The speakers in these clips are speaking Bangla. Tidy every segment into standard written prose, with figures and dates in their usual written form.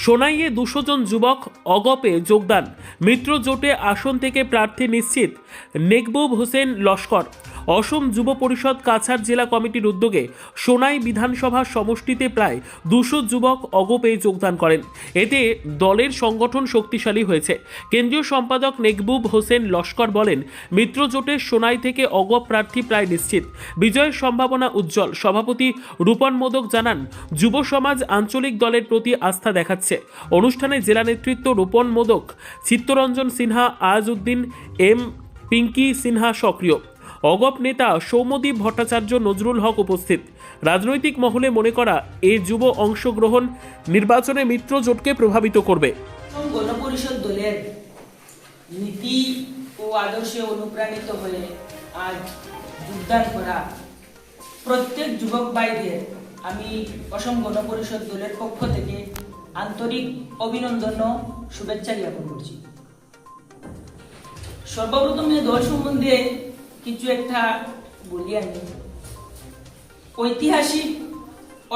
সোনাইয়ে 200 জন যুবক অগপে যোগদান। মিত্র জোটে আসন থেকে প্রার্থী নিশ্চিত নেকবুব হোসেন লস্কর। অসম যুব পরিষদ কাছাড় জেলা কমিটির উদ্যোগে সোনাই বিধানসভা সমষ্টিতে প্রায় 200 যুবক অগপে যোগদান করেন। এতে দলের সংগঠন শক্তিশালী হয়েছে। কেন্দ্রীয় সম্পাদক নেকবুব হোসেন লস্কর বলেন, মিত্র জোটের সোনাই থেকে অগপ প্রার্থী প্রায় নিশ্চিত, বিজয়ের সম্ভাবনা উজ্জ্বল। সভাপতি রূপন মোদক জানান, যুব সমাজ আঞ্চলিক দলের প্রতি আস্থা দেখাচ্ছে। অনুষ্ঠানে জেলা নেতৃত্ব রূপন মোদক, চিত্তরঞ্জন সিনহা, আজউদ্দিন এম, পিঙ্কি সিনহা সক্রিয়। অগপ নেতা সৌম্যদীপ ভট্টাচার্য, নজরুল হক উপস্থিত। রাজনৈতিক মহলে মনে করা এই যুব অংশগ্রহণ নির্বাচনে মিত্র জোটকে প্রভাবিত করবে। গণপরিষদ দলের নীতি ও আদর্শে অনুপ্রাণিত হয়ে আজ যোগদান করা প্রত্যেক যুবক ভাইদের আমি অসম গণপরিষদ দলের পক্ষ থেকে আন্তরিক অভিনন্দন ও শুভেচ্ছা জ্ঞাপন করছি। সর্বপ্রথমে দল সম্বন্ধে কিছু একটা বলি। আমি ঐতিহাসিক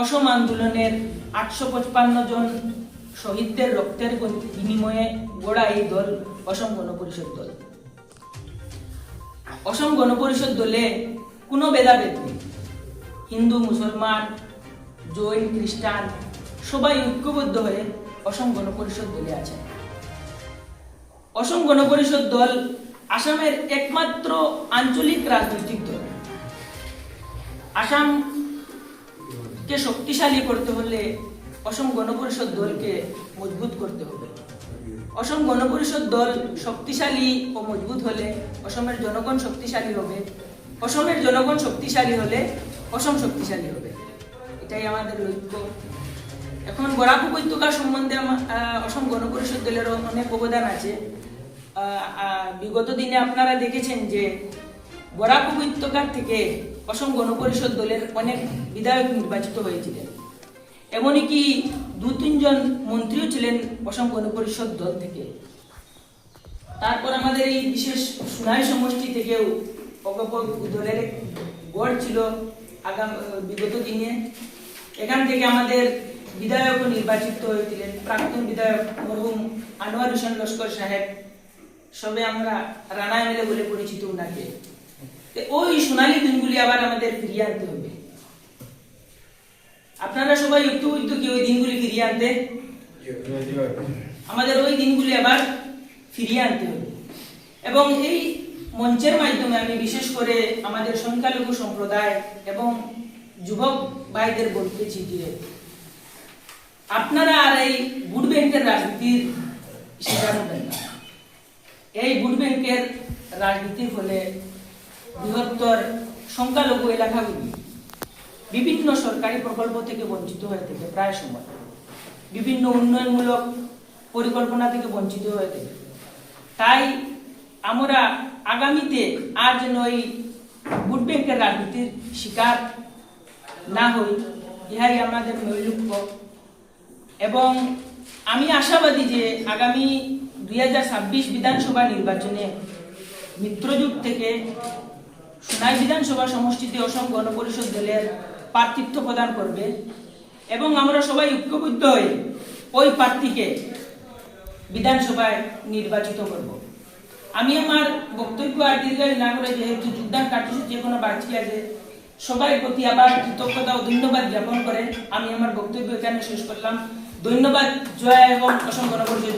অসম আন্দোলনের 855 জন শহীদদের রক্তের বিনিময়ে গড়া এই দল অসম গণপরিষদ দল। অসম গণপরিষদ দলে কোনো ভেদাভেদ নেই। হিন্দু, মুসলমান, জৈন, খ্রিস্টান সবাই ঐক্যবদ্ধ হয়ে অসম গণপরিষদ দলে আছে। অসম গণপরিষদ দল আসামের একমাত্র আঞ্চলিক রাজনৈতিক দল। আসামকে শক্তিশালী করতে হলে অসম গণপরিষদ দলকে মজবুত করতে হবে। অসম গণপরিষদ দল শক্তিশালী ও মজবুত হলে অসমের জনগণ শক্তিশালী হবে। অসমের জনগণ শক্তিশালী হলে অসম শক্তিশালী হবে। এটাই আমাদের লক্ষ্য। এখন বরাক উপত্যকা সম্বন্ধে অসম গণপরিষদ দলের অনেক অবদান আছে। বিগত দিনে আপনারা দেখেছেন যে বরাক উপত্যকার থেকে অসম গণপরিষদ দলের অনেক বিধায়ক নির্বাচিত হয়েছিলেন। এমনকি 2-3 জন মন্ত্রীও ছিলেন অসম গণপরিষদ দল থেকে। তারপর আমাদের এই বিশেষ সোনাই সমষ্টি থেকেও অগপ দলের গড় ছিল বিগত দিনে। এখান থেকে আমাদের বিধায়কও নির্বাচিত হয়েছিলেন, প্রাক্তন বিধায়ক মরহুম আনোয়ার হোসেন লস্কর সাহেব। সবে আমরা রানা এমএলএ বলে পরিচিত ওনাকে। ওই সোনালী দিনগুলি আবার আমাদের ফিরিয়ে আনতে হবে। আপনারা সবাই ঐক্যবদ্ধ কি ওই দিনগুলি ফিরিয়ে আনতে? আমাদের ওই দিনগুলি আবার ফিরিয়ে আনতে হবে। এবং এই মঞ্চের মাধ্যমে আমি বিশেষ করে আমাদের সংখ্যালঘু সম্প্রদায় এবং যুবক ভাইদের বলতেছি যে আপনারা আর এই ভোট ব্যাংকের রাজনীতির শিকার হবেন না। এই ভোট ব্যাংকের রাজনীতির ফলে বৃহত্তর সংখ্যালঘু এলাকাগুলি বিভিন্ন সরকারি প্রকল্প থেকে বঞ্চিত হয়ে থাকে। প্রায় সময় বিভিন্ন উন্নয়নমূলক পরিকল্পনা থেকে বঞ্চিত হয়ে থাকে। তাই আমরা আগামীতে আর যেন এই ভোট ব্যাংকের রাজনীতির শিকার না হই, ইহাই আমাদের মূল লক্ষ্য। এবং আমি আশাবাদী যে আগামী 2026 বিধানসভা নির্বাচনে মিত্রজোট থেকে সোনাই বিধানসভা সমষ্টিতে অসম গণপরিষদ দলের প্রার্থিত্ব প্রদান করবে এবং আমরা সবাই ঐক্যবদ্ধ হয়ে ওই প্রার্থীকে বিধানসভায় নির্বাচিত করব। আমি আমার বক্তব্য আর দীর্ঘায়ী না করে, যেহেতু যোগদান কার্যসূচি এখনো বাড়তি আছে, সবাই প্রতি আবার কৃতজ্ঞতা ও ধন্যবাদ জ্ঞাপন করে আমি আমার বক্তব্য এখানে শেষ করলাম। ধন্যবাদ। জয় এবং অসম গণপরিষদ।